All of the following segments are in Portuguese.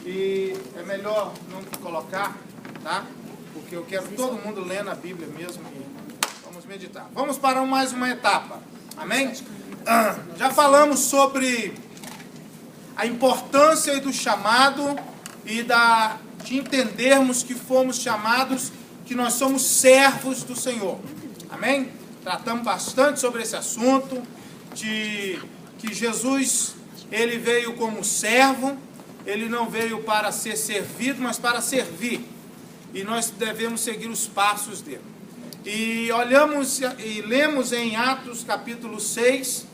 E é melhor não colocar, tá? Porque eu quero todo mundo lendo a Bíblia mesmo e vamos meditar. Vamos para mais uma etapa, amém? Já falamos sobre a importância do chamado e de entendermos que fomos chamados, que nós somos servos do Senhor, amém? Tratamos bastante sobre esse assunto, de que Jesus, ele veio como servo, ele não veio para ser servido, mas para servir. E nós devemos seguir os passos dele. E olhamos e lemos em Atos capítulo 6,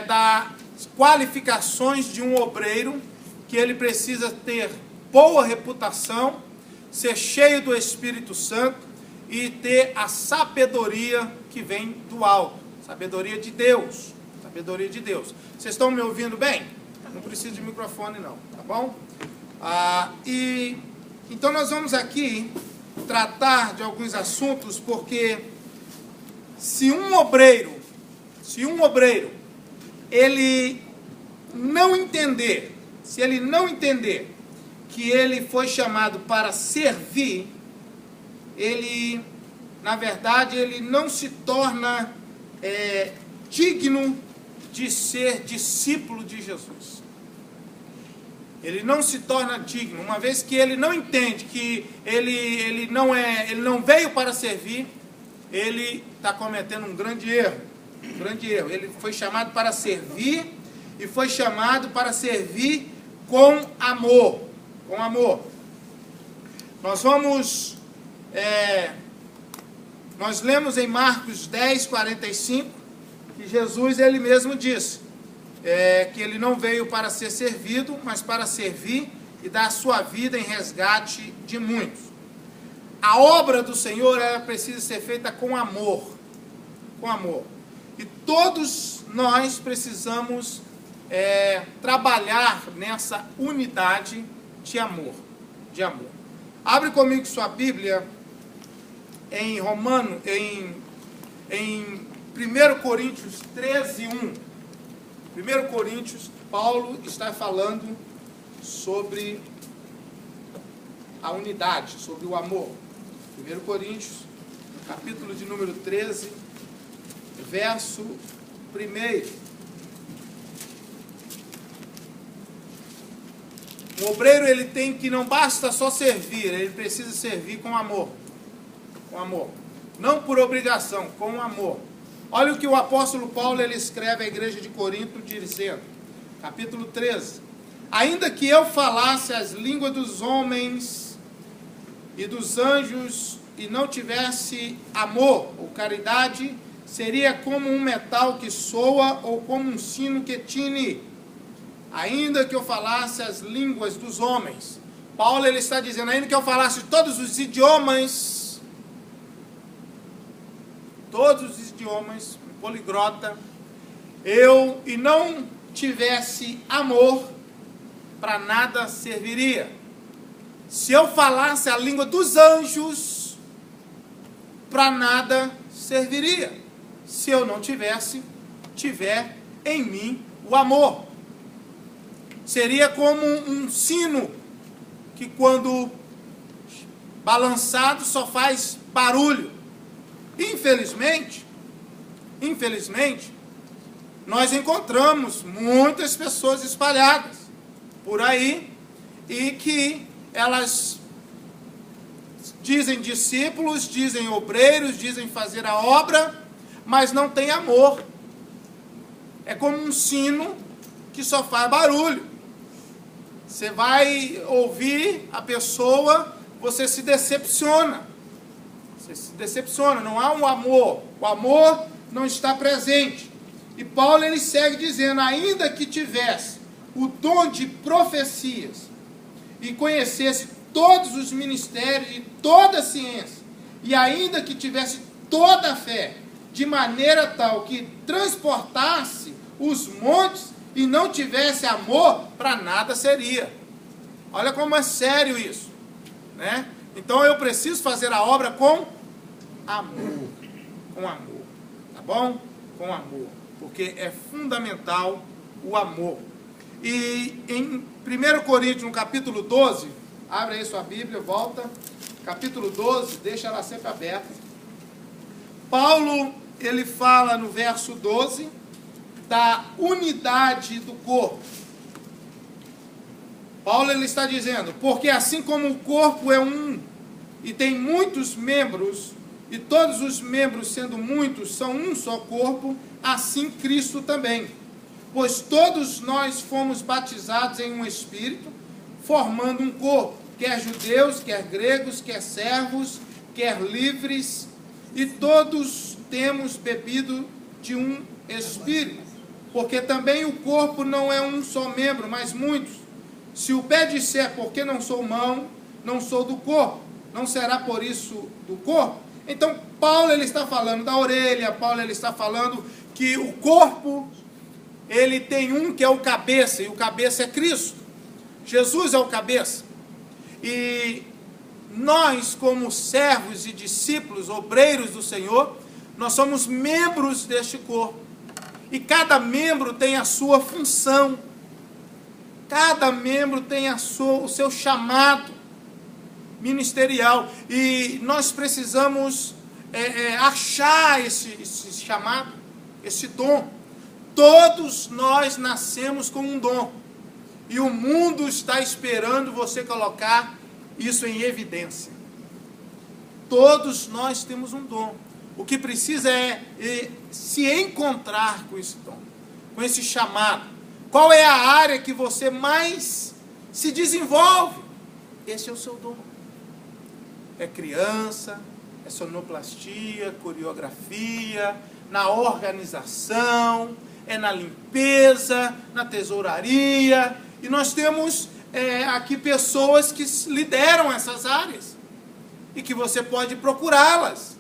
das qualificações de um obreiro, que ele precisa ter boa reputação, ser cheio do Espírito Santo e ter a sabedoria que vem do alto, sabedoria de Deus, sabedoria de Deus. Vocês estão me ouvindo bem? Não precisa de microfone não, tá bom? Então nós vamos aqui tratar de alguns assuntos, porque se um obreiro, ele não entender, se ele não entender que ele foi chamado para servir, ele, na verdade, ele não se torna digno de ser discípulo de Jesus. Ele não se torna digno, uma vez que ele não entende que ele não veio para servir, ele está cometendo um grande erro. Um grande erro. Ele foi chamado para servir e foi chamado para servir com amor. Com amor. Nós vamos... nós lemos em Marcos 10, 45, que Jesus, ele mesmo disse que ele não veio para ser servido, mas para servir e dar a sua vida em resgate de muitos. A obra do Senhor, ela precisa ser feita com amor. Com amor. E todos nós precisamos trabalhar nessa unidade de amor. De amor. Abre comigo sua Bíblia em em 1 Coríntios 13, 1. 1 Coríntios, Paulo está falando sobre a unidade, sobre o amor. 1 Coríntios, capítulo de número 13, verso 1. Um obreiro, ele tem que, não basta só servir, ele precisa servir com amor. Com amor. Não por obrigação, com amor. Olha o que o apóstolo Paulo, ele escreve à igreja de Corinto, dizendo, capítulo 13. Ainda que eu falasse as línguas dos homens e dos anjos e não tivesse amor ou caridade, seria como um metal que soa ou como um sino que tine. Ainda que eu falasse as línguas dos homens. Paulo, ele está dizendo, ainda que eu falasse todos os idiomas, poliglota, e não tivesse amor, para nada serviria. Se eu falasse a língua dos anjos, para nada serviria. Se eu não tiver em mim o amor. Seria como um sino que, quando balançado, só faz barulho. Infelizmente, nós encontramos muitas pessoas espalhadas por aí e que elas dizem discípulos, dizem obreiros, dizem fazer a obra, mas não tem amor. É como um sino que só faz barulho. Você vai ouvir a pessoa, você se decepciona. Você se decepciona, não há um amor. O amor não está presente. E Paulo, ele segue dizendo, ainda que tivesse o dom de profecias e conhecesse todos os ministérios e toda a ciência, e ainda que tivesse toda a fé, de maneira tal que transportasse os montes e não tivesse amor, para nada seria. Olha como é sério isso, né? Então eu preciso fazer a obra com amor. Com amor. Tá bom? Com amor. Porque é fundamental o amor. E em 1 Coríntios, no capítulo 12, abre aí sua Bíblia, volta, capítulo 12, deixa ela sempre aberta. Paulo, ele fala no verso 12, da unidade do corpo. Paulo, ele está dizendo, porque assim como o corpo é um, e tem muitos membros, e todos os membros, sendo muitos, são um só corpo, assim Cristo também. Pois todos nós fomos batizados em um Espírito, formando um corpo, quer judeus, quer gregos, quer servos, quer livres, e todos temos bebido de um Espírito, porque também o corpo não é um só membro, mas muitos. Se o pé disser, porque não sou mão, não sou do corpo, não será por isso do corpo? Então, Paulo, ele está falando da orelha, Paulo, ele está falando que o corpo, ele tem um que é o cabeça, e o cabeça é Cristo. Jesus é o cabeça. E nós, como servos e discípulos, obreiros do Senhor, nós somos membros deste corpo. E cada membro tem a sua função. Cada membro tem o seu chamado ministerial. E nós precisamos achar esse chamado, esse dom. Todos nós nascemos com um dom. E o mundo está esperando você colocar isso em evidência. Todos nós temos um dom. O que precisa é se encontrar com esse dom, com esse chamado. Qual é a área que você mais se desenvolve? Esse é o seu dom. É criança, é sonoplastia, coreografia, na organização, é na limpeza, na tesouraria. E nós temos aqui pessoas que lideram essas áreas e que você pode procurá-las.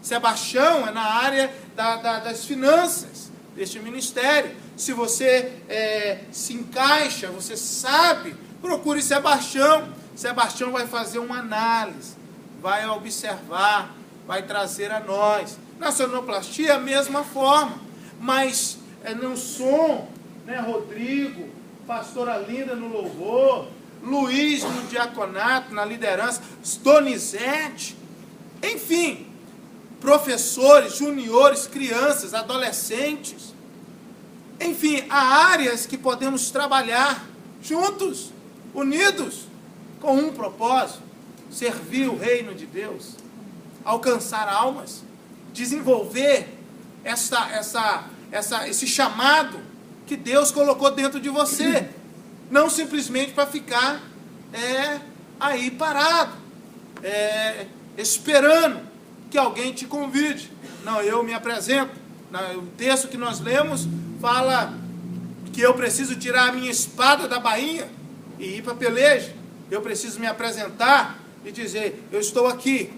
Sebastião é na área das finanças deste ministério. Se você se encaixa, você sabe, procure Sebastião. Sebastião vai fazer uma análise, vai observar, vai trazer a nós. Na sonoplastia, a mesma forma, mas no som, né, Rodrigo, pastora Linda no louvor, Luiz no diaconato, na liderança, Donizete, enfim, professores, juniores, crianças, adolescentes, enfim, há áreas que podemos trabalhar juntos, unidos, com um propósito: servir o reino de Deus, alcançar almas, desenvolver esse chamado que Deus colocou dentro de você, não simplesmente para ficar aí parado, esperando que alguém te convide. Não, eu me apresento. O texto que nós lemos fala que eu preciso tirar a minha espada da bainha e ir para a peleja. Eu preciso me apresentar e dizer: eu estou aqui,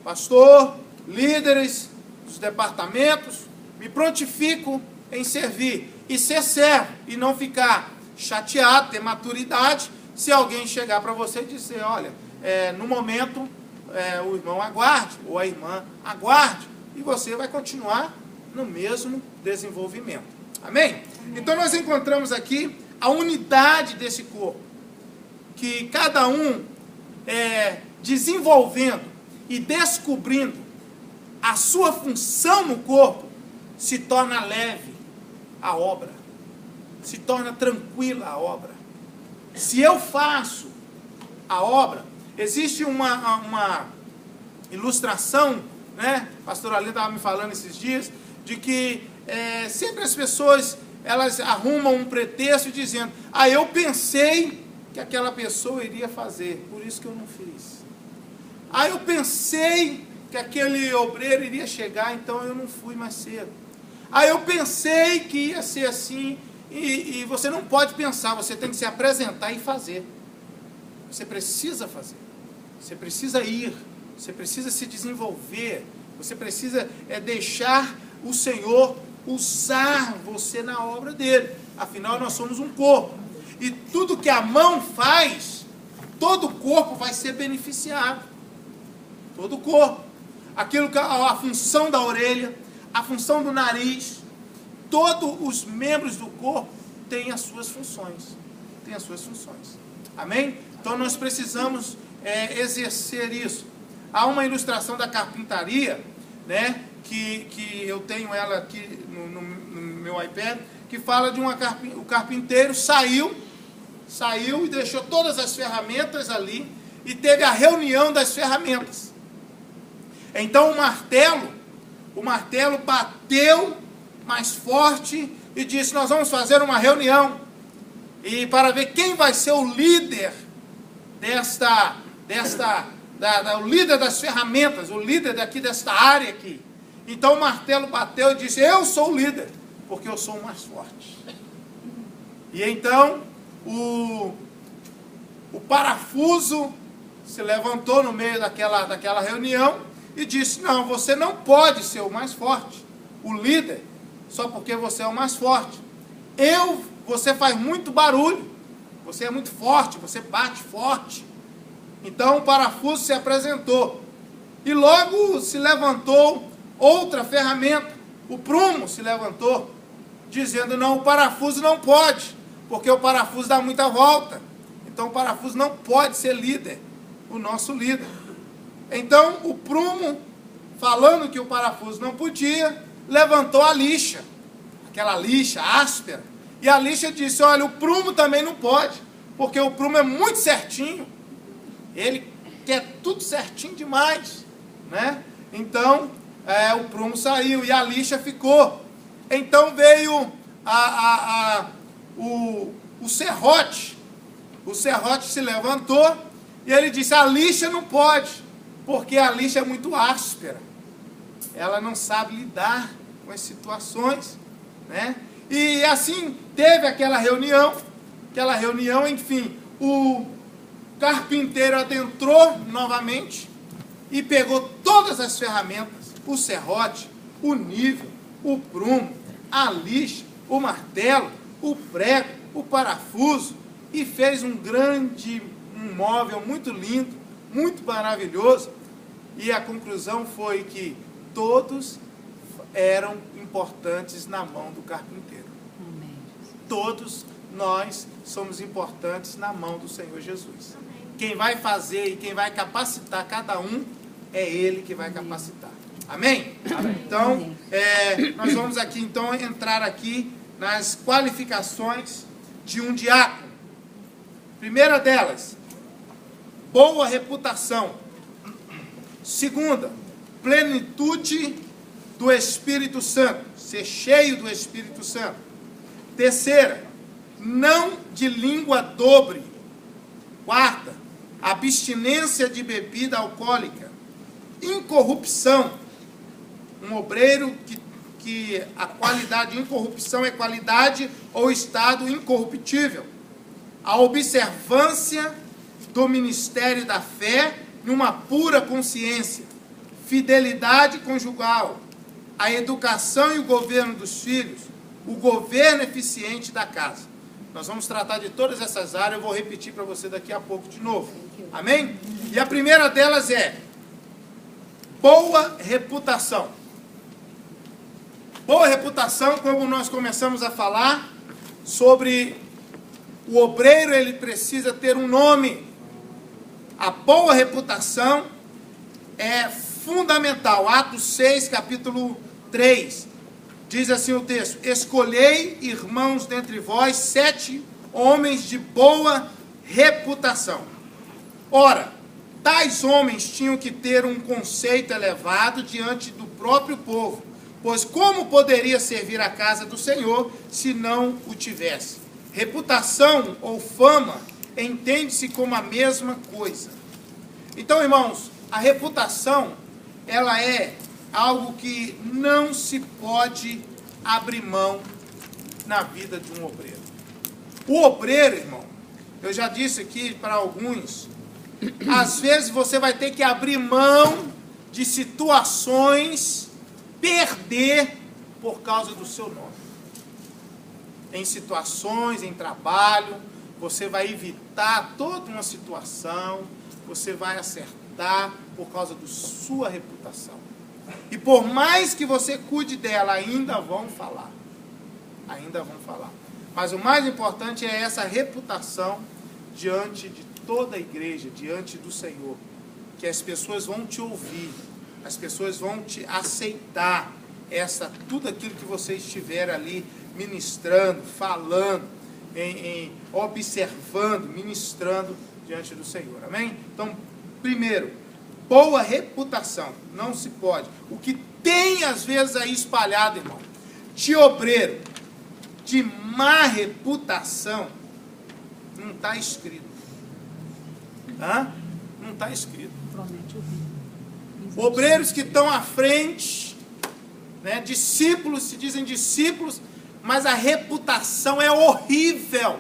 pastor, líderes dos departamentos, me prontifico em servir e ser servo, e não ficar chateado, ter maturidade, se alguém chegar para você e dizer: olha, no momento o irmão aguarde, ou a irmã aguarde, e você vai continuar no mesmo desenvolvimento. Amém? Então nós encontramos aqui a unidade desse corpo, que cada um desenvolvendo e descobrindo a sua função no corpo, se torna leve a obra, se torna tranquila a obra. Se eu faço a obra, existe uma ilustração, né? A pastora Aline estava me falando esses dias, de que sempre as pessoas, elas arrumam um pretexto dizendo: eu pensei que aquela pessoa iria fazer, por isso que eu não fiz. Eu pensei que aquele obreiro iria chegar, então eu não fui mais cedo. Eu pensei que ia ser assim, e você não pode pensar, você tem que se apresentar e fazer. Você precisa fazer, você precisa ir, você precisa se desenvolver, você precisa deixar o Senhor usar você na obra dele. Afinal, nós somos um corpo, e tudo que a mão faz, todo o corpo vai ser beneficiado. Todo o corpo. Aquilo que a função da orelha, a função do nariz, todos os membros do corpo têm as suas funções, tem as suas funções. Amém? Então nós precisamos exercer isso. Há uma ilustração da carpintaria, né, que eu tenho ela aqui no meu iPad, que fala de o carpinteiro saiu e deixou todas as ferramentas ali e teve a reunião das ferramentas. Então o martelo bateu mais forte e disse: nós vamos fazer uma reunião e para ver quem vai ser o líder o líder das ferramentas, o líder desta área aqui. Então o martelo bateu e disse: eu sou o líder, porque eu sou o mais forte. E então o parafuso se levantou no meio daquela reunião e disse: não, você não pode ser o mais forte, o líder, só porque você é o mais forte. Você faz muito barulho, você é muito forte, você bate forte. Então o parafuso se apresentou. E logo se levantou outra ferramenta, o prumo se levantou, dizendo: não, o parafuso não pode, porque o parafuso dá muita volta. Então o parafuso não pode ser líder, o nosso líder. Então o prumo, falando que o parafuso não podia, levantou a lixa, aquela lixa áspera. E a lixa disse: olha, o prumo também não pode, porque o prumo é muito certinho. Ele quer tudo certinho demais, né? Então, o prumo saiu e a lixa ficou. Então veio o serrote. O serrote se levantou e ele disse: a lixa não pode, porque a lixa é muito áspera. Ela não sabe lidar com as situações, né? E assim teve aquela reunião, enfim, o carpinteiro adentrou novamente e pegou todas as ferramentas, o serrote, o nível, o prumo, a lixa, o martelo, o prego, o parafuso, e fez um móvel muito lindo, muito maravilhoso. E a conclusão foi que todos eram importantes na mão do carpinteiro. Amém. Todos nós somos importantes na mão do Senhor Jesus. Amém. Quem vai fazer e quem vai capacitar cada um é Ele que vai capacitar. Amém? Amém. Então, nós vamos aqui então entrar aqui nas qualificações de um diácono. Primeira delas, boa reputação. Segunda, plenitude do Espírito Santo, ser cheio do Espírito Santo. Terceira, não de língua dobre. Quarta, abstinência de bebida alcoólica. Incorrupção. Um obreiro que a qualidade de incorrupção é qualidade ou estado incorruptível. A observância do ministério da fé numa pura consciência. Fidelidade conjugal. A educação e o governo dos filhos. O governo eficiente da casa. Nós vamos tratar de todas essas áreas, eu vou repetir para você daqui a pouco de novo. Amém? E a primeira delas é boa reputação. Boa reputação, como nós começamos a falar, sobre o obreiro, ele precisa ter um nome. A boa reputação é fundamental. Atos 6, capítulo 3. Diz assim o texto: escolhei, irmãos, dentre vós 7 homens de boa reputação. Ora, tais homens tinham que ter um conceito elevado diante do próprio povo, pois como poderia servir a casa do Senhor se não o tivesse? Reputação ou fama entende-se como a mesma coisa. Então, irmãos, a reputação, ela é algo que não se pode abrir mão na vida de um obreiro. O obreiro, irmão, eu já disse aqui para alguns, às vezes você vai ter que abrir mão de situações, perder por causa do seu nome. Em situações, em trabalho, você vai evitar toda uma situação, você vai acertar por causa da sua reputação. E por mais que você cuide dela, ainda vão falar. Ainda vão falar. Mas o mais importante é essa reputação diante de toda a igreja, diante do Senhor. Que as pessoas vão te ouvir, as pessoas vão te aceitar tudo aquilo que você estiver ali ministrando, falando, observando, ministrando diante do Senhor. Amém? Então, primeiro, boa reputação. Não se pode. O que tem às vezes aí espalhado, irmão, de obreiro, de má reputação, não está escrito. Hã? Não está escrito. Obreiros que estão à frente, né, discípulos, se dizem discípulos, mas a reputação é horrível.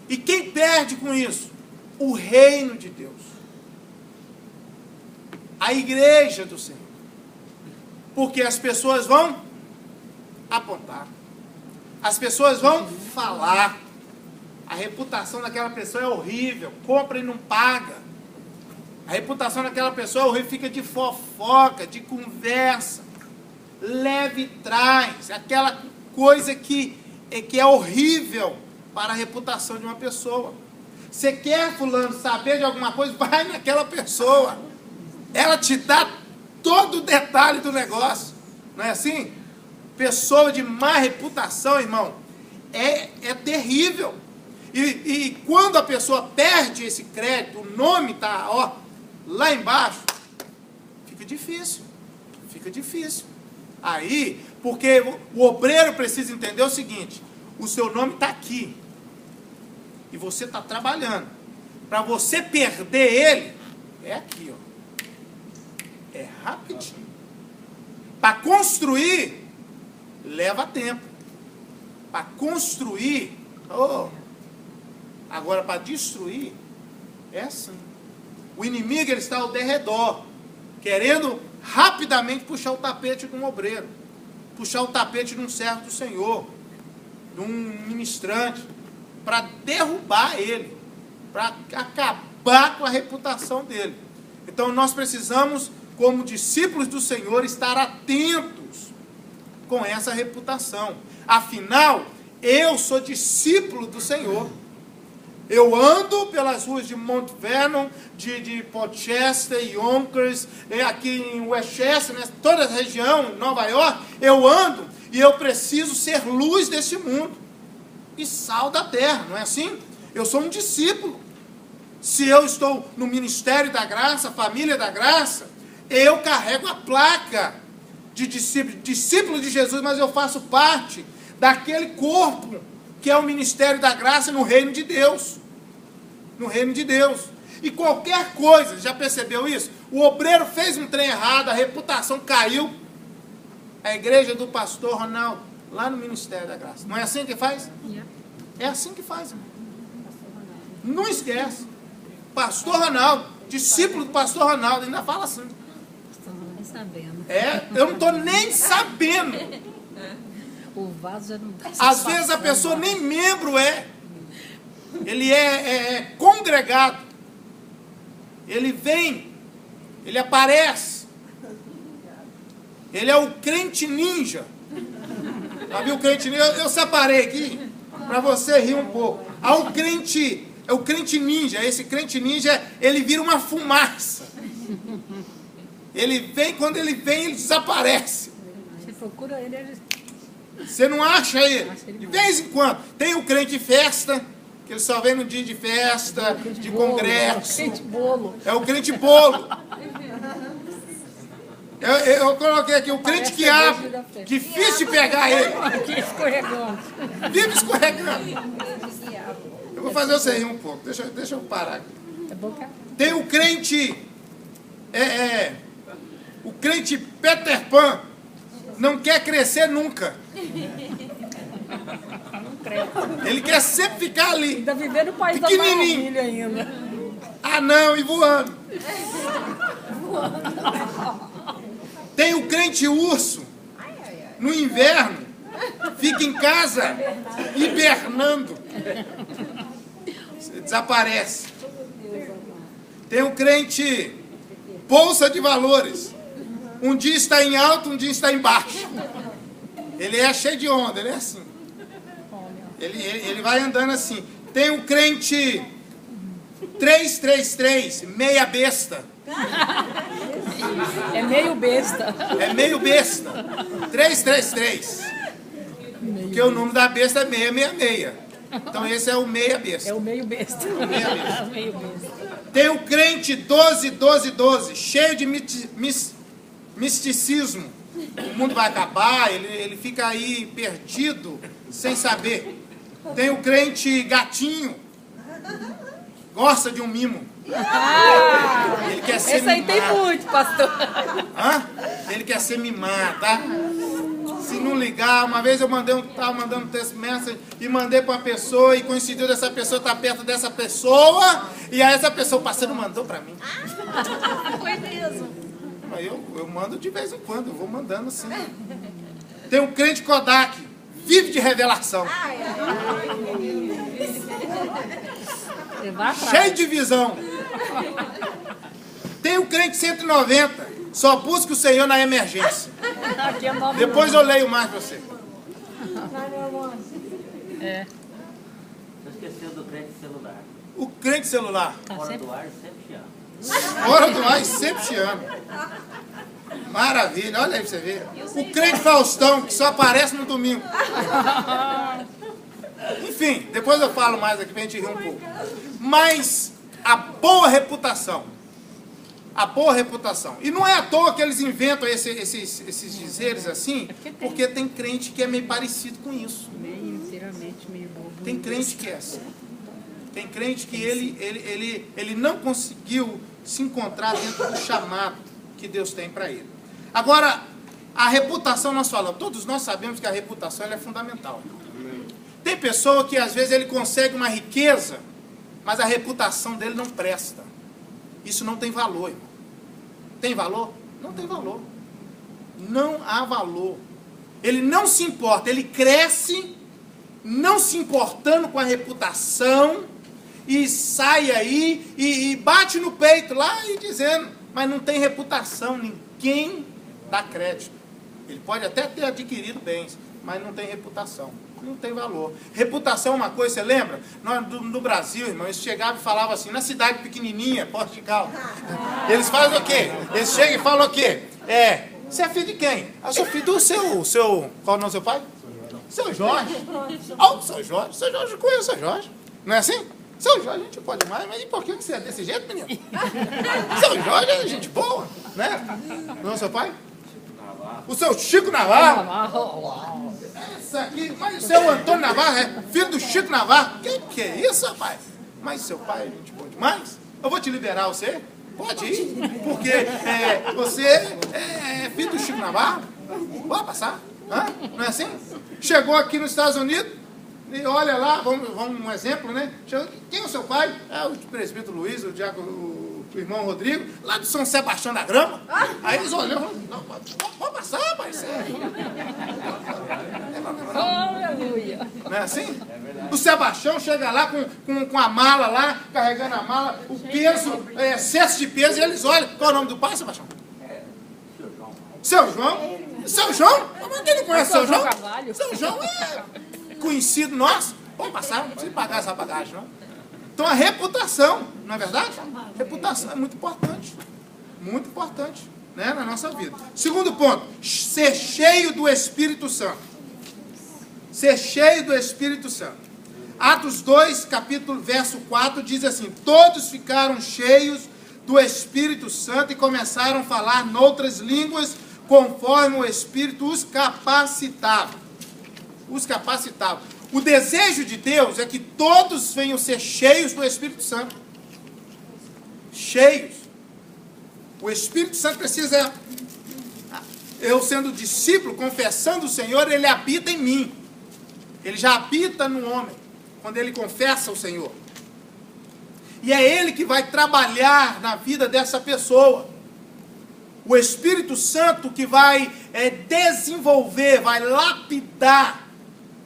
E quem perde com isso? O reino de Deus. A igreja do Senhor. Porque as pessoas vão apontar. As pessoas vão falar. A reputação daquela pessoa é horrível. Compra e não paga. A reputação daquela pessoa é horrível. Fica de fofoca, de conversa. Leve e traz. Aquela coisa que é horrível para a reputação de uma pessoa. Você quer, fulano, saber de alguma coisa? Vai naquela pessoa. Ela te dá todo o detalhe do negócio. Não é assim? Pessoa de má reputação, irmão, é terrível. E quando a pessoa perde esse crédito, o nome está lá embaixo, fica difícil. Fica difícil. Aí, porque o obreiro precisa entender o seguinte: o seu nome está aqui. E você está trabalhando. Para você perder ele, é aqui, ó. É rapidinho. Para construir, leva tempo. Para construir, agora para destruir, é assim. O inimigo, ele está ao derredor, querendo rapidamente puxar o tapete de um obreiro, puxar o tapete de um servo do Senhor, de um ministrante, para derrubar ele, para acabar com a reputação dele. Então nós precisamos, como discípulos do Senhor, estar atentos com essa reputação. Afinal, eu sou discípulo do Senhor. Eu ando pelas ruas de Mount Vernon, de Portchester, Yonkers, aqui em Westchester, né, toda a região, Nova York. Eu ando e eu preciso ser luz desse mundo e sal da terra, não é assim? Eu sou um discípulo. Se eu estou no ministério da graça, família da graça, eu carrego a placa de discípulo de Jesus, mas eu faço parte daquele corpo que é o ministério da graça no reino de Deus. No reino de Deus. E qualquer coisa, já percebeu isso? O obreiro fez um trem errado, a reputação caiu. A igreja do pastor Ronaldo, lá no ministério da graça. Não é assim que faz? É assim que faz, irmão. Não esquece. Pastor Ronaldo, discípulo do pastor Ronaldo, ainda fala assim. Eu não estou nem sabendo. O vaso já não está. Às vezes a pessoa nem membro é. Ele é congregado. Ele vem, ele aparece. Ele é o crente ninja. Já viu o crente ninja? Eu separei aqui para você rir um pouco. Há o crente ninja. Esse crente ninja, ele vira uma fumaça. Ele vem, quando ele vem, ele desaparece. Você procura ele. Você não acha ele? De vez em quando. Tem o crente festa, que ele só vem no dia de festa, de congresso. É o crente bolo. É o crente bolo. Eu coloquei aqui o crente quiabo. Difícil de pegar ele. Aqui escorregando. Vive escorregando. Eu vou fazer você rir um pouco. Deixa eu parar aqui. É bom que... Tem o crente... o crente Peter Pan. Não quer crescer nunca. Ele quer sempre ficar ali. Ainda viver no país da pequenininho. maravilha ainda. Ah, não, e voando. Tem o crente urso. No inverno, fica em casa hibernando. Você desaparece. Tem o crente bolsa de valores. Um dia está em alto, um dia está em baixo. Ele é cheio de onda, ele é assim. Ele vai andando assim. Tem um crente 333, meia besta. É meio besta. É meio besta. 333. Porque o número da besta é 666. Então esse é o meia besta. É o meio besta. Meia besta. Meio besta. Tem o crente 12, cheio de misticismo. O mundo vai acabar, ele fica aí perdido, sem saber. Tem o crente gatinho, gosta de um mimo. Ele quer ser Esse aí mimado. tem muito, pastor. Hã? Ele quer ser mimado, tá? Se não ligar, uma vez eu estava mandando um text message e mandei para uma pessoa e coincidiu dessa pessoa estar perto dessa pessoa e aí essa pessoa passando mandou para mim. Foi mesmo. Mas eu mando de vez em quando, eu vou mandando assim. Tem um crente Kodak, vive de revelação, cheio de visão. Tem um crente 190, só busca o Senhor na emergência. Aqui é 9. Depois eu leio mais pra você. É. Você esqueceu do crente celular. O crente celular, Tá Fora sempre... do ar, sempre te amo. fora do ar e sempre te amo. Maravilha, olha aí pra você ver. O crente Faustão, que só aparece no domingo. Enfim, depois eu falo mais aqui pra gente rir um pouco. Mas a boa reputação. A boa reputação. E não é à toa que eles inventam esses dizeres assim, porque tem crente que é meio parecido com isso. Meio inteiramente, meio bobo. Tem crente que é assim. Tem crente que ele não conseguiu se encontrar dentro do chamado que Deus tem para ele. Agora, a reputação nós falamos. Todos nós sabemos que a reputação ela é fundamental. Tem pessoa que às vezes ele consegue uma riqueza, mas a reputação dele não presta. Isso não tem valor, irmão. Tem valor? Não tem valor. Não há valor. Ele não se importa, ele cresce não se importando com a reputação e sai aí e bate no peito lá e dizendo, mas não tem reputação, ninguém dá crédito. Ele pode até ter adquirido bens, mas não tem reputação. Não tem valor. Reputação é uma coisa, você lembra? No Brasil, irmão, eles chegavam e falavam assim, na cidade pequenininha, Portugal. Eles fazem o quê? Eles chegam e falam o quê? Você é filho de quem? Eu sou filho do seu... Qual é o nome do seu pai? Seu Jorge. Oh, seu Jorge. Seu Jorge, eu conheço o seu Jorge. Não é assim? Seu Jorge, a gente pode mais, mas e por que você é desse jeito, menino? Seu Jorge é gente boa, né? Não é seu pai? O seu Chico Navarro. Essa aqui, mas o seu Antônio Navarro é filho do Chico Navarro. Que é isso, rapaz? Mas seu pai é gente boa demais. Eu vou te liberar você. Pode ir, porque você é filho do Chico Navarro. Pode passar. Hã? Não é assim? Chegou aqui nos Estados Unidos e olha lá, vamos um exemplo, né? Chegou, quem é o seu pai? É o presbítero Luiz, o irmão Rodrigo, lá do São Sebastião da Grama. Aí eles olham, pode passar, rapaz. Aleluia. Não é assim? O Sebastião chega lá com a mala lá, carregando a mala, o peso, excesso de peso, e eles olham. Qual é o nome do pai, Sebastião? Seu João. Seu João? Mas quem não conhece Seu João? Seu João é conhecido nosso. Pode passar, não precisa pagar essa bagagem, não. Então a reputação, não é verdade? Reputação é muito importante. Muito importante, né, na nossa vida. Segundo ponto, ser cheio do Espírito Santo. Ser cheio do Espírito Santo. Atos 2, capítulo, verso 4, diz assim, todos ficaram cheios do Espírito Santo e começaram a falar noutras línguas, conforme o Espírito os capacitava. Os capacitava. O desejo de Deus é que todos venham ser cheios do Espírito Santo. Cheios. O Espírito Santo precisa... Eu sendo discípulo, confessando o Senhor, ele habita em mim. Ele já habita no homem, quando ele confessa o Senhor. E é ele que vai trabalhar na vida dessa pessoa. O Espírito Santo que vai desenvolver, vai lapidar,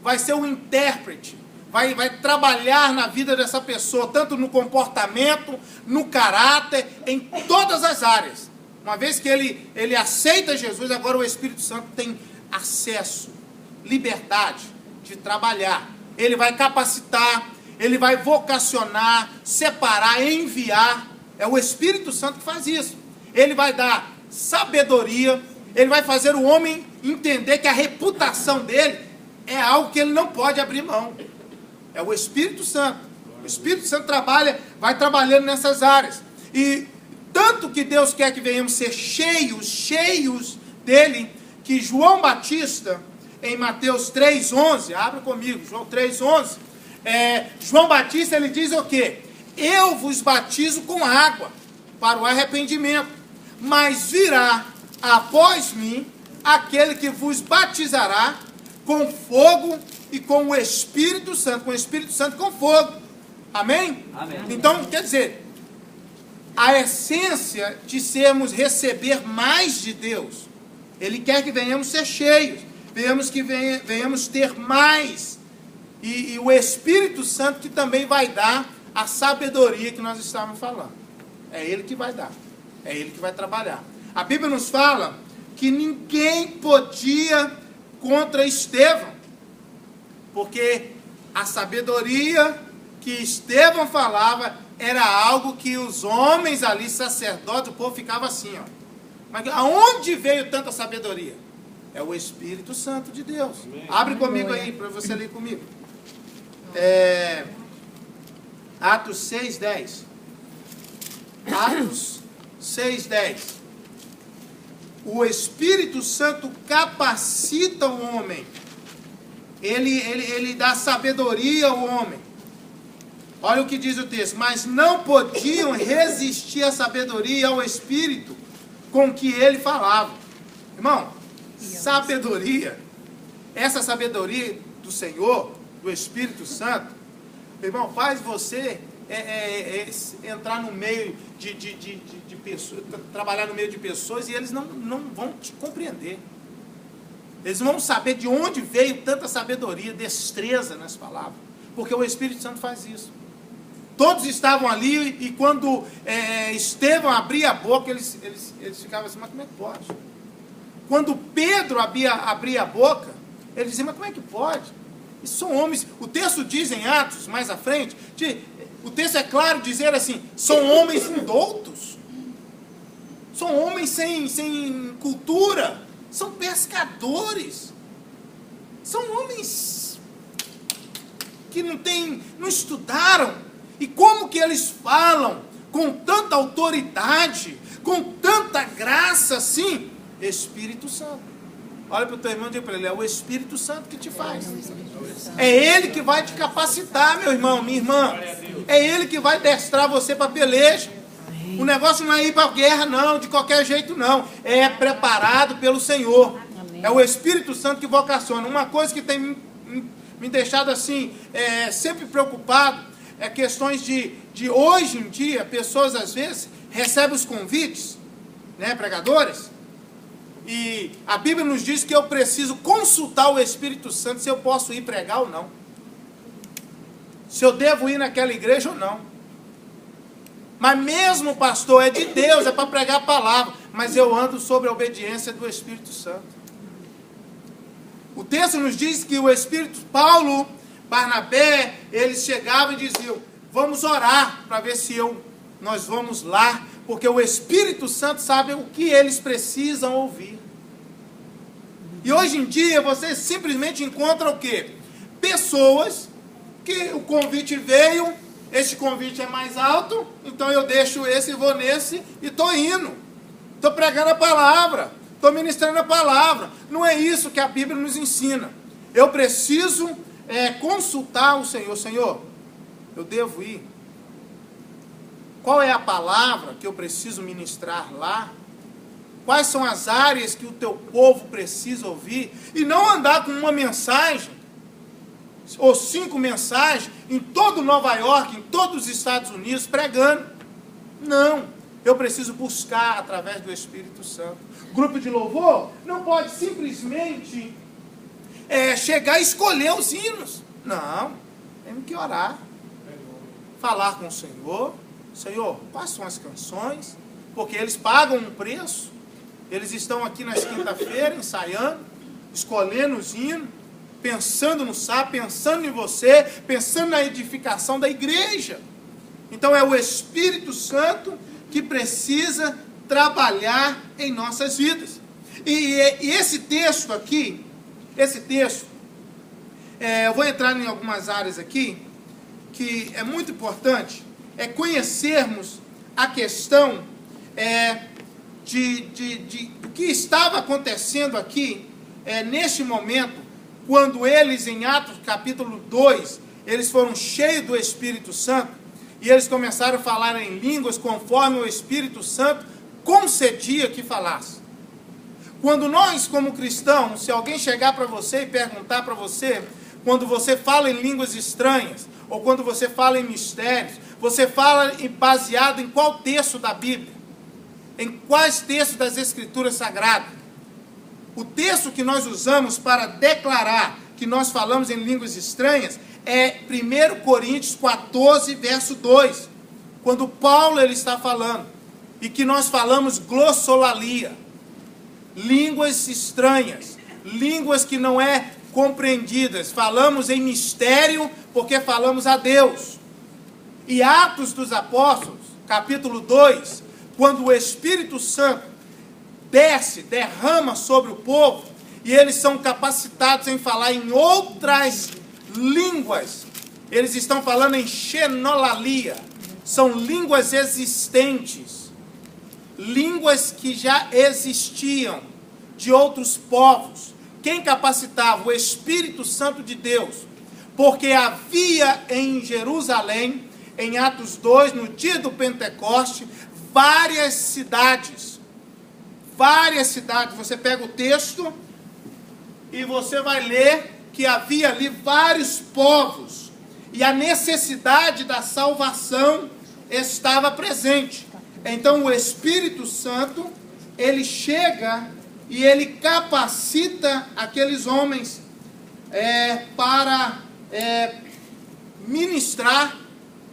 vai ser o intérprete, vai trabalhar na vida dessa pessoa, tanto no comportamento, no caráter, em todas as áreas. Uma vez que ele aceita Jesus, agora o Espírito Santo tem acesso, liberdade de trabalhar Ele vai capacitar, ele vai vocacionar, separar, enviar. É o Espírito Santo que faz isso. Ele vai dar sabedoria, ele vai fazer o homem entender que a reputação dele é algo que ele não pode abrir mão. É o Espírito Santo. O Espírito Santo vai trabalhando nessas áreas. E tanto que Deus quer que venhamos ser cheios dele, que João Batista, em Mateus 3,11, abre comigo, João 3,11, João Batista, ele diz o quê? Eu vos batizo com água para o arrependimento, mas virá após mim aquele que vos batizará com fogo e com o Espírito Santo, com o Espírito Santo com fogo. Amém? Amém. Então, quer dizer, a essência de receber mais de Deus, ele quer que venhamos ser cheios, venhamos ter mais, e o Espírito Santo que também vai dar a sabedoria que nós estávamos falando. É ele que vai dar, é ele que vai trabalhar. A Bíblia nos fala que ninguém podia contra Estevão, porque a sabedoria que Estevão falava era algo que os homens ali, sacerdotes, o povo ficava assim, ó. Mas aonde veio tanta sabedoria? É o Espírito Santo de Deus. Amém. Abre comigo aí, para você ler comigo. Atos 6:10. Atos 6:10. O Espírito Santo capacita o homem. Ele dá sabedoria ao homem. Olha o que diz o texto. Mas não podiam resistir à sabedoria e ao Espírito com que ele falava. Irmão, sabedoria, essa sabedoria do Senhor, do Espírito Santo, irmão, faz você entrar no meio de pessoas, trabalhar no meio de pessoas, e eles não vão te compreender. Eles não vão saber de onde veio tanta sabedoria, destreza nas palavras, porque o Espírito Santo faz isso. Todos estavam ali, e quando Estevão abria a boca, eles ficavam assim, mas como é que pode? Quando Pedro abria a boca, eles diziam, mas como é que pode? Isso são homens, o texto diz em Atos, mais à frente, o texto é claro dizer assim, são homens indoutos, são homens sem cultura, são pescadores, são homens que não estudaram. E como que eles falam com tanta autoridade, com tanta graça assim? Espírito Santo. Olha para o teu irmão e diz para ele, é o Espírito Santo que te faz. É ele que vai te capacitar, meu irmão, minha irmã. É ele que vai destrar você para a peleja. O negócio não é ir para a guerra, não, de qualquer jeito, não. É preparado pelo Senhor. É o Espírito Santo que vocaciona. Uma coisa que tem me deixado assim, sempre preocupado, é questões de hoje em dia, pessoas às vezes recebem os convites, né, pregadores, e a Bíblia nos diz que eu preciso consultar o Espírito Santo se eu posso ir pregar ou não. Se eu devo ir naquela igreja ou não. Mas mesmo, pastor, é de Deus, é para pregar a palavra, mas eu ando sobre a obediência do Espírito Santo. O texto nos diz que o Espírito, Paulo, Barnabé, eles chegavam e diziam, vamos orar para ver se nós vamos lá, porque o Espírito Santo sabe o que eles precisam ouvir. E hoje em dia você simplesmente encontra o quê? Pessoas que o convite veio, esse convite é mais alto, então eu deixo esse e vou nesse e estou indo. Estou pregando a palavra, estou ministrando a palavra. Não é isso que a Bíblia nos ensina. Eu preciso consultar o Senhor. Senhor, eu devo ir? Qual é a palavra que eu preciso ministrar lá? Quais são as áreas que o teu povo precisa ouvir? E não andar com uma mensagem, ou 5 mensagens, em todo Nova York, em todos os Estados Unidos, pregando. Não, eu preciso buscar através do Espírito Santo. Grupo de louvor não pode simplesmente chegar e escolher os hinos. Não, temos que orar, falar com o Senhor. Senhor, quais são as canções? Porque eles pagam um preço. Eles estão aqui nas quinta-feiras ensaiando, escolhendo os hinos. pensando no sábado, pensando em você, pensando na edificação da igreja. Então é o Espírito Santo que precisa trabalhar em nossas vidas. E esse texto aqui, eu vou entrar em algumas áreas aqui, que é muito importante, é conhecermos a questão do que estava acontecendo aqui, neste momento, quando eles, em Atos capítulo 2, eles foram cheios do Espírito Santo, e eles começaram a falar em línguas conforme o Espírito Santo concedia que falasse. Quando nós, como cristãos, se alguém chegar para você e perguntar para você, quando você fala em línguas estranhas, ou quando você fala em mistérios, você fala baseado em qual texto da Bíblia? Em quais textos das Escrituras Sagradas? O texto que nós usamos para declarar que nós falamos em línguas estranhas é 1 Coríntios 14, verso 2, quando Paulo ele está falando, e que nós falamos glossolalia, línguas estranhas, línguas que não é compreendidas, falamos em mistério porque falamos a Deus. E Atos dos Apóstolos, capítulo 2, quando o Espírito Santo desce, derrama sobre o povo, e eles são capacitados em falar em outras línguas, eles estão falando em xenolalia, são línguas existentes, línguas que já existiam de outros povos. Quem capacitava? O Espírito Santo de Deus, porque havia em Jerusalém, em Atos 2, no dia do Pentecoste, várias cidades, você pega o texto e você vai ler que havia ali vários povos, e a necessidade da salvação estava presente. Então o Espírito Santo, ele chega e ele capacita aqueles homens para ministrar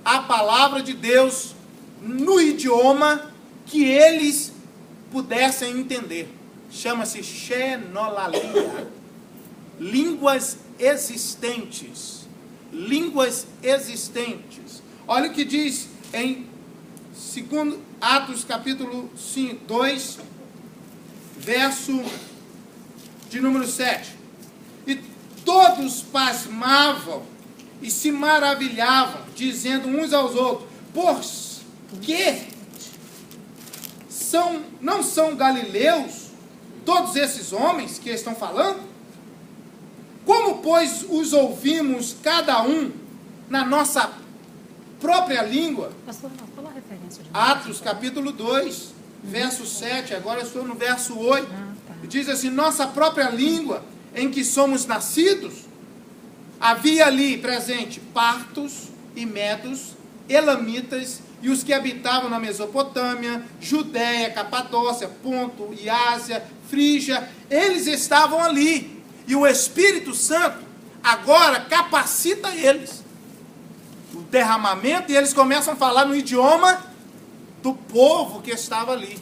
a palavra de Deus no idioma que eles pudessem entender. Chama-se xenolalia. Línguas existentes. Línguas existentes. Olha o que diz em 2 Atos capítulo 2, verso de número 7. E todos pasmavam e se maravilhavam, dizendo uns aos outros: por que não são galileus todos esses homens que estão falando? Como, pois, os ouvimos cada um na nossa própria língua? Pastor, qual a referência? Atos capítulo 2, verso 7, agora eu estou no verso 8. Diz assim: nossa própria língua em que somos nascidos. Havia ali presente partos e medos, elamitas e os que habitavam na Mesopotâmia, Judéia, Capadócia, Ponto e Ásia, Frígia. Eles estavam ali. E o Espírito Santo agora capacita eles. O derramamento, e eles começam a falar no idioma do povo que estava ali.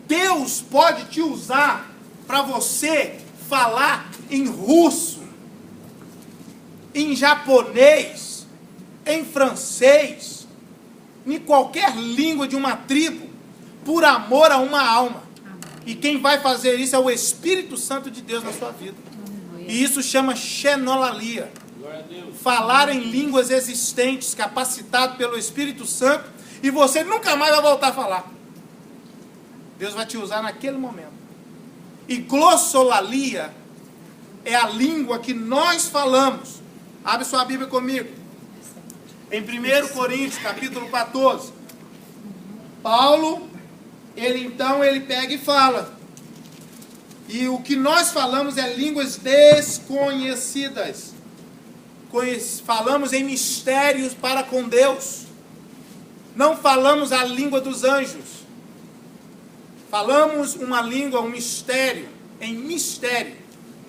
Deus pode te usar para você falar em russo, em japonês, em francês, em qualquer língua de uma tribo, por amor a uma alma. E quem vai fazer isso é o Espírito Santo de Deus na sua vida. E isso chama xenolalia. Falar em línguas existentes, capacitado pelo Espírito Santo, e você nunca mais vai voltar a falar. Deus vai te usar naquele momento. E glossolalia é a língua que nós falamos. Abre sua Bíblia comigo. Em 1 Coríntios, capítulo 14. Paulo, ele pega e fala. E o que nós falamos é línguas desconhecidas. Falamos em mistérios para com Deus. Não falamos a língua dos anjos. Falamos uma língua, um mistério, em mistério.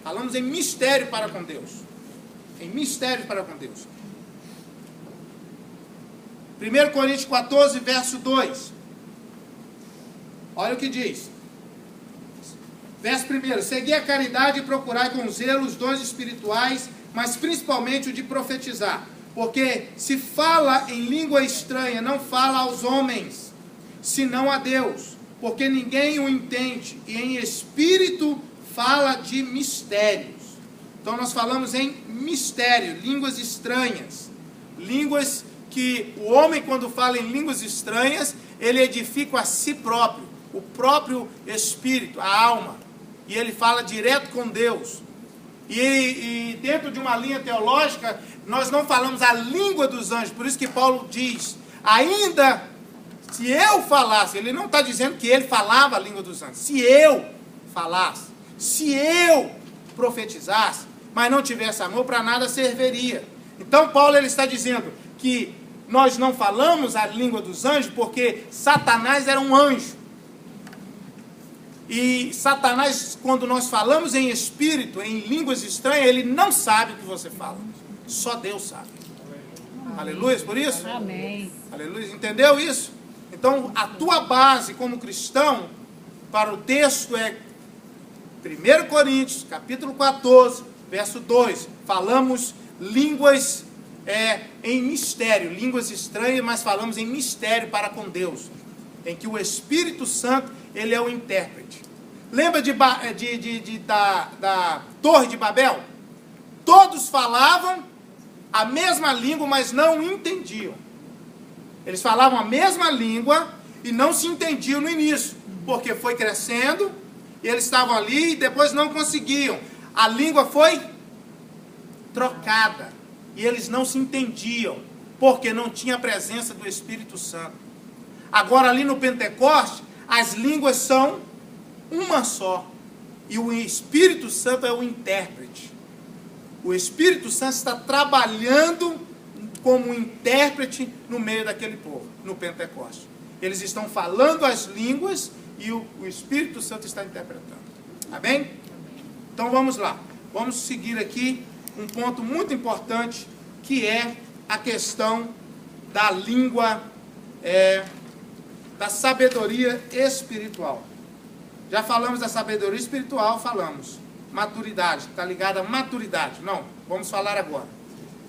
Falamos em mistério para com Deus. Em mistério para com Deus. 1 Coríntios 14, verso 2. Olha o que diz. Verso 1: segui a caridade e procurai com zelo os dons espirituais, mas principalmente o de profetizar. Porque se fala em língua estranha, não fala aos homens, senão a Deus. Porque ninguém o entende, e em espírito fala de mistérios. Então nós falamos em mistério, línguas estranhas. Línguas que o homem, quando fala em línguas estranhas, ele edifica a si próprio, o próprio espírito, a alma. E ele fala direto com Deus. E dentro de uma linha teológica, nós não falamos a língua dos anjos. Por isso que Paulo diz, ainda se eu falasse, ele não está dizendo que ele falava a língua dos anjos. Se eu falasse, se eu profetizasse, mas não tivesse amor, para nada serviria. Então Paulo ele está dizendo que nós não falamos a língua dos anjos porque Satanás era um anjo. E Satanás, quando nós falamos em espírito, em línguas estranhas, ele não sabe o que você fala. Só Deus sabe. Aleluia, por isso? Amém. Aleluia, entendeu isso? Então, a tua base como cristão, para o texto é 1 Coríntios, capítulo 14, verso 2. Falamos línguas em mistério, línguas estranhas, mas falamos em mistério para com Deus. Em que o Espírito Santo, ele é o intérprete. Lembra da Torre de Babel? Todos falavam a mesma língua, mas não entendiam. Eles falavam a mesma língua e não se entendiam no início, porque foi crescendo, e eles estavam ali e depois não conseguiam. A língua foi trocada e eles não se entendiam, porque não tinha a presença do Espírito Santo. Agora ali no Pentecoste, as línguas são uma só. E o Espírito Santo é o intérprete. O Espírito Santo está trabalhando como um intérprete no meio daquele povo, no Pentecoste. Eles estão falando as línguas e o Espírito Santo está interpretando. Amém? Então vamos lá. Vamos seguir aqui um ponto muito importante, que é a questão da língua da sabedoria espiritual. Já falamos da sabedoria espiritual, falamos. Maturidade, está ligada à maturidade. Não, vamos falar agora.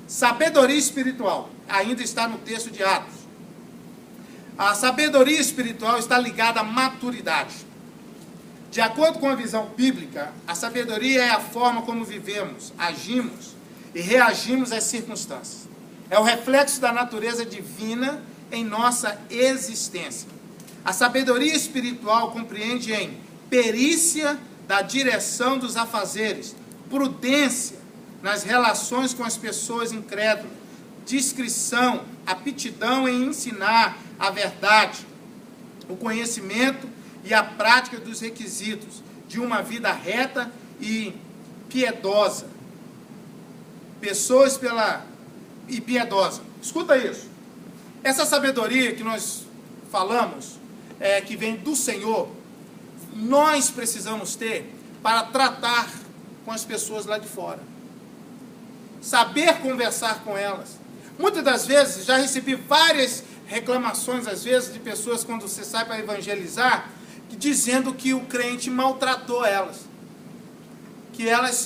Sabedoria espiritual, ainda está no texto de Atos. A sabedoria espiritual está ligada à maturidade. De acordo com a visão bíblica, a sabedoria é a forma como vivemos, agimos e reagimos às circunstâncias. É o reflexo da natureza divina em nossa existência. A sabedoria espiritual compreende em perícia da direção dos afazeres, prudência nas relações com as pessoas incrédulas, discrição, aptidão em ensinar a verdade, o conhecimento e a prática dos requisitos de uma vida reta e piedosa. Pessoas e piedosa. Escuta isso. Essa sabedoria que nós falamos, que vem do Senhor, nós precisamos ter para tratar com as pessoas lá de fora. Saber conversar com elas. Muitas das vezes, já recebi várias reclamações, às vezes, de pessoas quando você sai para evangelizar, dizendo que o crente maltratou elas. Que elas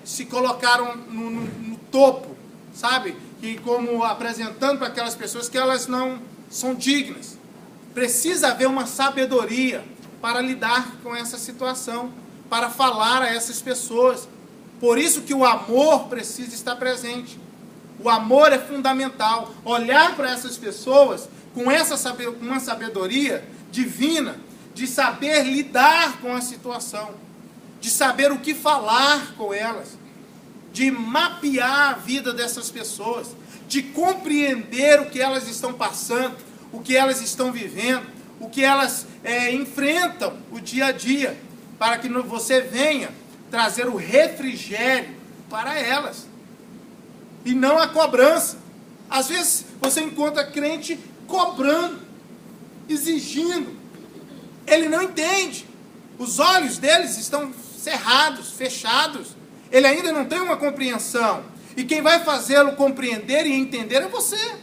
se colocaram no topo, sabe? E como apresentando para aquelas pessoas que elas não são dignas. Precisa haver uma sabedoria para lidar com essa situação, para falar a essas pessoas. Por isso que o amor precisa estar presente. O amor é fundamental. Olhar para essas pessoas com uma sabedoria divina, de saber lidar com a situação, de saber o que falar com elas, de mapear a vida dessas pessoas, de compreender o que elas estão passando, o que elas estão vivendo, o que elas enfrentam o dia a dia, para que você venha trazer o refrigério para elas, e não a cobrança. Às vezes você encontra crente cobrando, exigindo. Ele não entende. Os olhos deles estão cerrados, fechados. Ele ainda não tem uma compreensão. E quem vai fazê-lo compreender e entender é você.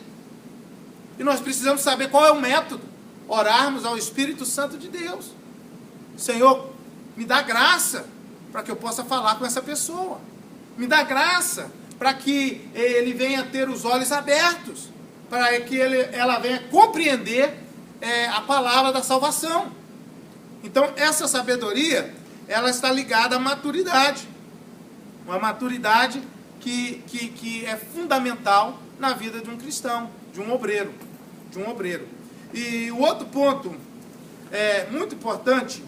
E nós precisamos saber qual é o método. Orarmos ao Espírito Santo de Deus. Senhor, Me dá graça para que eu possa falar com essa pessoa. Me dá graça para que ele venha ter os olhos abertos, para que ela venha compreender a palavra da salvação. Então, essa sabedoria, ela está ligada à maturidade. Uma maturidade que é fundamental na vida de um cristão, de um obreiro. E o outro ponto muito importante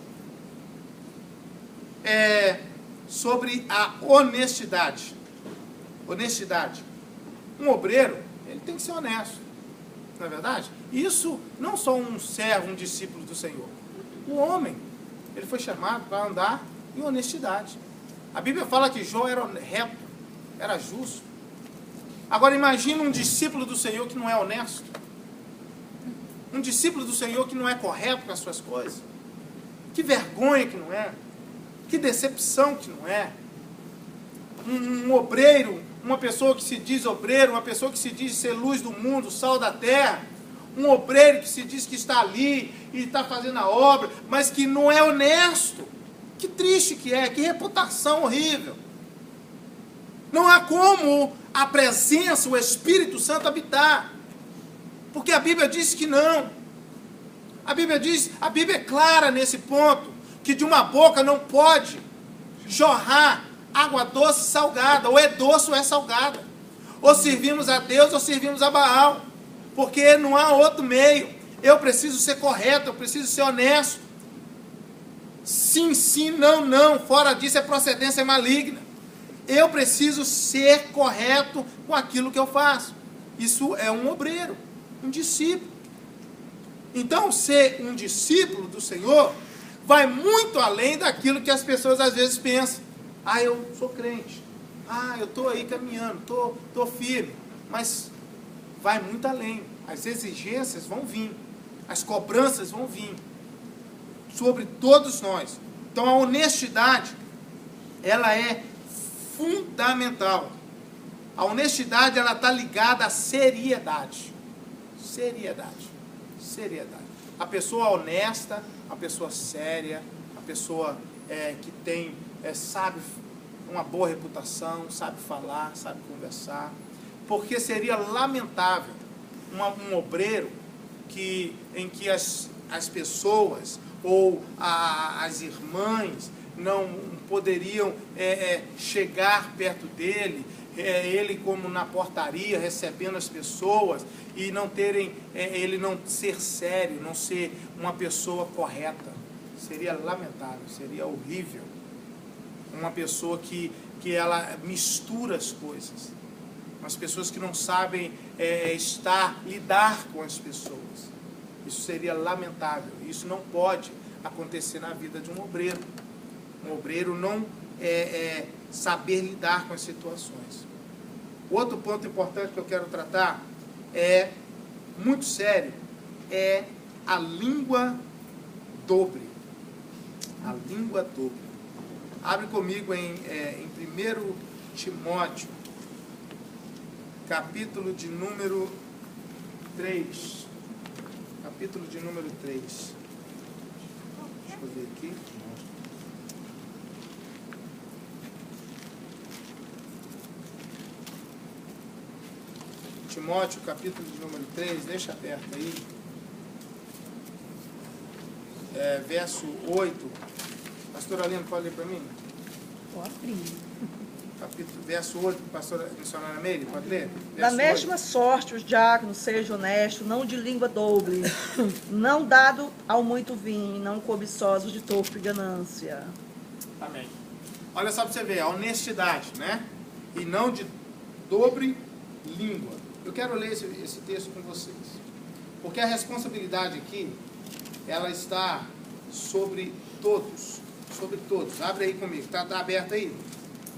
é sobre a honestidade. Honestidade. Um obreiro, ele tem que ser honesto, não é verdade? Isso não só um servo, um discípulo do Senhor. O homem, ele foi chamado para andar em honestidade. A Bíblia fala que Jó era reto, era justo. Agora imagina um discípulo do Senhor que não é honesto. Um discípulo do Senhor que não é correto com as suas coisas. Que vergonha que não é. Que decepção que não é. Um obreiro, uma pessoa que se diz obreiro, uma pessoa que se diz ser luz do mundo, sal da terra. Um obreiro que se diz que está ali e está fazendo a obra, mas que não é honesto. Que triste que é, que reputação horrível. Não há como a presença, o Espírito Santo habitar. Porque a Bíblia diz que não. A Bíblia é clara nesse ponto, que de uma boca não pode jorrar água doce e salgada, ou é doce ou é salgada. Ou servimos a Deus ou servimos a Baal. Porque não há outro meio. Eu preciso ser correto, eu preciso ser honesto. Sim, sim, não, não. Fora disso é procedência maligna. Eu preciso ser correto com aquilo que eu faço. Isso é um obreiro, um discípulo. Então, ser um discípulo do Senhor vai muito além daquilo que as pessoas às vezes pensam. Ah, eu sou crente. Ah, eu estou aí caminhando, estou firme. Mas vai muito além. As exigências vão vir. As cobranças vão vir. Sobre todos nós. Então, a honestidade, ela é fundamental. A honestidade, ela está ligada à seriedade. Seriedade. A pessoa honesta, a pessoa séria, a pessoa que sabe uma boa reputação, sabe falar, sabe conversar. Porque seria lamentável um obreiro em que as pessoas ou as irmãs não poderiam chegar perto dele, ele como na portaria recebendo as pessoas e não terem, ele não ser sério, não ser uma pessoa correta. Seria lamentável, seria horrível. Uma pessoa que ela mistura as coisas. As pessoas que não sabem lidar com as pessoas. Isso seria lamentável. Isso não pode acontecer na vida de um obreiro. Um obreiro não saber lidar com as situações. Outro ponto importante que eu quero tratar muito sério, é a língua dobre. A língua dobre. Abre comigo em 1 Timóteo, capítulo de número 3. Capítulo de número 3. Deixa eu ver aqui. Timóteo, capítulo de número 3, deixa aberto aí. Verso 8. Pastor Alino, pode ler para mim? Pode abrir. Verso 8, pastora missionária Meire, pode ler? Da mesma sorte, os diáconos sejam honestos, não de língua dobre, não dado ao muito vinho, não cobiçosos de torpe ganância. Amém. Olha só para você ver, a honestidade, né? E não de dobre língua. Eu quero ler esse texto com vocês. Porque a responsabilidade aqui, ela está sobre todos. Sobre todos. Abre aí comigo. Está aberto aí?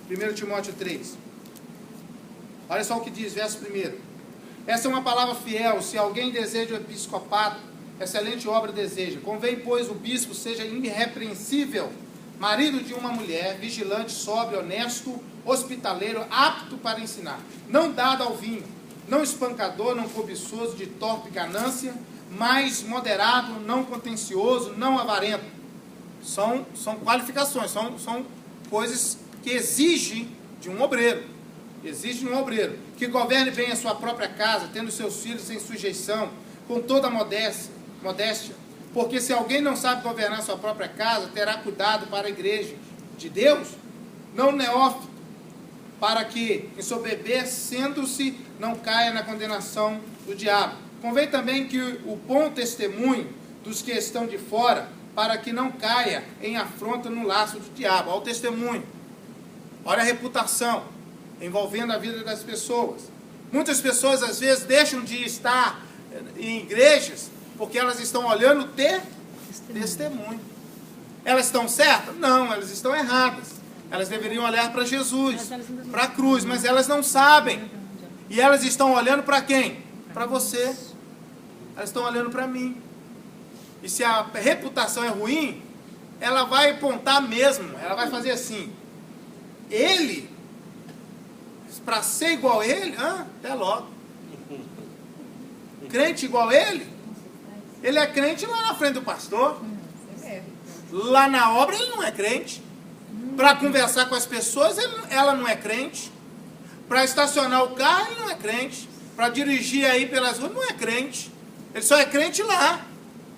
1 Timóteo 3. Olha só o que diz, verso 1. Essa é uma palavra fiel. Se alguém deseja o episcopado, excelente obra deseja. Convém, pois, o bispo seja irrepreensível, marido de uma mulher, vigilante, sóbrio, honesto, hospitaleiro, apto para ensinar. Não dado ao vinho, não espancador, não cobiçoso, de torpe ganância, mas moderado, não contencioso, não avarento. são qualificações, são coisas que exigem de um obreiro. Exige de um obreiro que governe bem a sua própria casa, tendo seus filhos em sujeição, com toda a modéstia. Porque se alguém não sabe governar a sua própria casa, terá cuidado para a igreja de Deus, não neófito, para que, ensoberbecendo-se, não caia na condenação do diabo. Convém também que o bom testemunho dos que estão de fora, para que não caia em afronta no laço do diabo. Olha o testemunho, olha a reputação envolvendo a vida das pessoas. Muitas pessoas às vezes deixam de estar em igrejas porque elas estão olhando testemunho. Elas estão certas? Não, elas estão erradas. Elas deveriam olhar para Jesus, para a cruz, mas elas não sabem. E elas estão olhando para quem? Para você. Elas estão olhando para mim. E se a reputação é ruim, ela vai apontar mesmo, ela vai fazer assim. Ele, para ser igual a ele, até logo. Crente igual a ele é crente lá na frente do pastor. Lá na obra ele não é crente. Para conversar com as pessoas, ela não é crente. Para estacionar o carro, ele não é crente. Para dirigir aí pelas ruas, não é crente. Ele só é crente lá.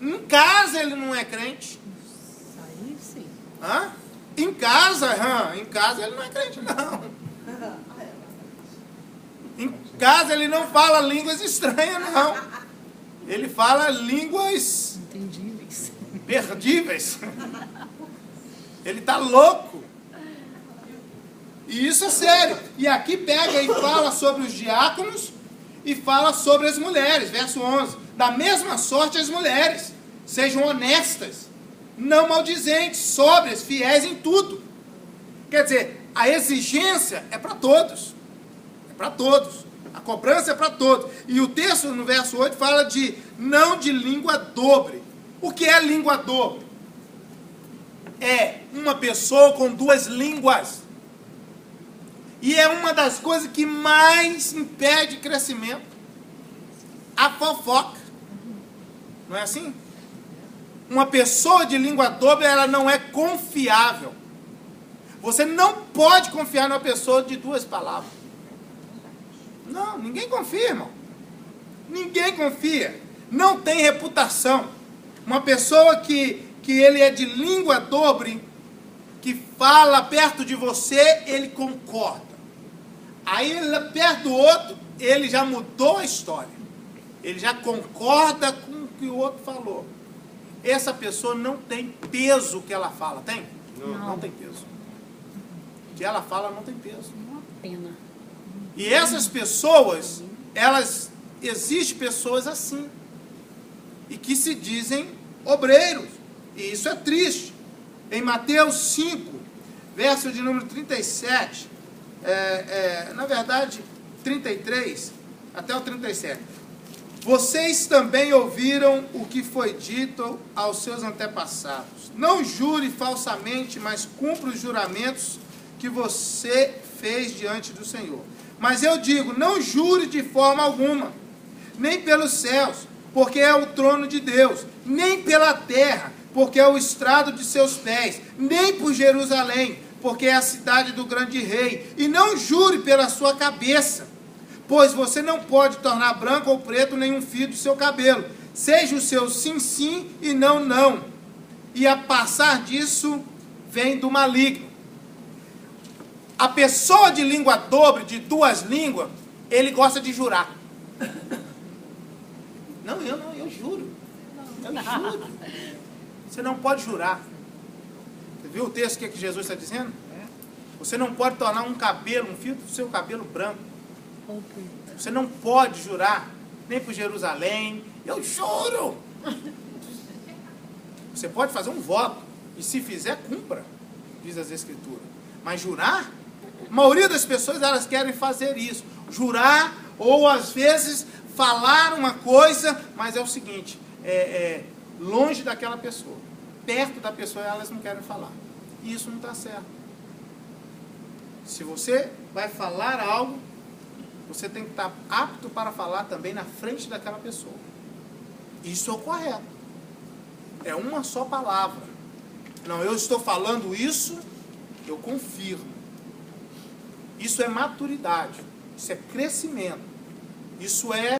Em casa ele não é crente. Aí sim. Em casa ele não é crente, não. Em casa ele não fala línguas estranhas, não. Ele fala línguas Entendíveis. perdíveis. Ele está louco. E isso é sério. E aqui pega e fala sobre os diáconos e fala sobre as mulheres. Verso 11. Da mesma sorte as mulheres. Sejam honestas, não maldizentes, sóbrias, fiéis em tudo. Quer dizer, a exigência é para todos. É para todos. A cobrança é para todos. E o texto no verso 8 fala de não de língua dobre. O que é língua dobre? É uma pessoa com duas línguas. E é uma das coisas que mais impede crescimento. A fofoca. Não é assim? Uma pessoa de língua dobre, ela não é confiável. Você não pode confiar numa pessoa de duas palavras. Não, ninguém confia, irmão. Ninguém confia. Não tem reputação. Uma pessoa que ele é de língua dobre, que fala perto de você, ele concorda. Aí, perto do outro, ele já mudou a história. Ele já concorda com o que o outro falou. Essa pessoa não tem peso que ela fala. Tem? Não tem peso. O que ela fala não tem peso. Uma pena. E essas pessoas, existem pessoas assim. E que se dizem obreiros. E isso é triste. Em Mateus 5, verso de número 37, na verdade, 33, até o 37. Vocês também ouviram o que foi dito aos seus antepassados. Não jure falsamente, mas cumpra os juramentos que você fez diante do Senhor. Mas eu digo, não jure de forma alguma, nem pelos céus, porque é o trono de Deus, nem pela terra, porque é o estrado de seus pés, nem por Jerusalém, porque é a cidade do grande rei. E não jure pela sua cabeça, pois você não pode tornar branco ou preto nenhum fio do seu cabelo. Seja o seu sim, sim e não, não. E a passar disso, vem do maligno. A pessoa de língua dobre, de duas línguas, ele gosta de jurar. Não, eu juro. Eu juro. Você não pode jurar. Você viu o texto que Jesus está dizendo? Você não pode tornar um fio do seu cabelo branco. Você não pode jurar, nem por Jerusalém. Eu juro! Você pode fazer um voto, e se fizer, cumpra, diz as Escrituras. Mas jurar? A maioria das pessoas, elas querem fazer isso. Jurar, ou às vezes, falar uma coisa, mas é o seguinte, longe daquela pessoa. Perto da pessoa, elas não querem falar. E isso não está certo. Se você vai falar algo, você tem que estar apto para falar também na frente daquela pessoa. Isso é o correto. É uma só palavra. Não, eu estou falando isso, eu confirmo. Isso é maturidade, isso é crescimento, isso é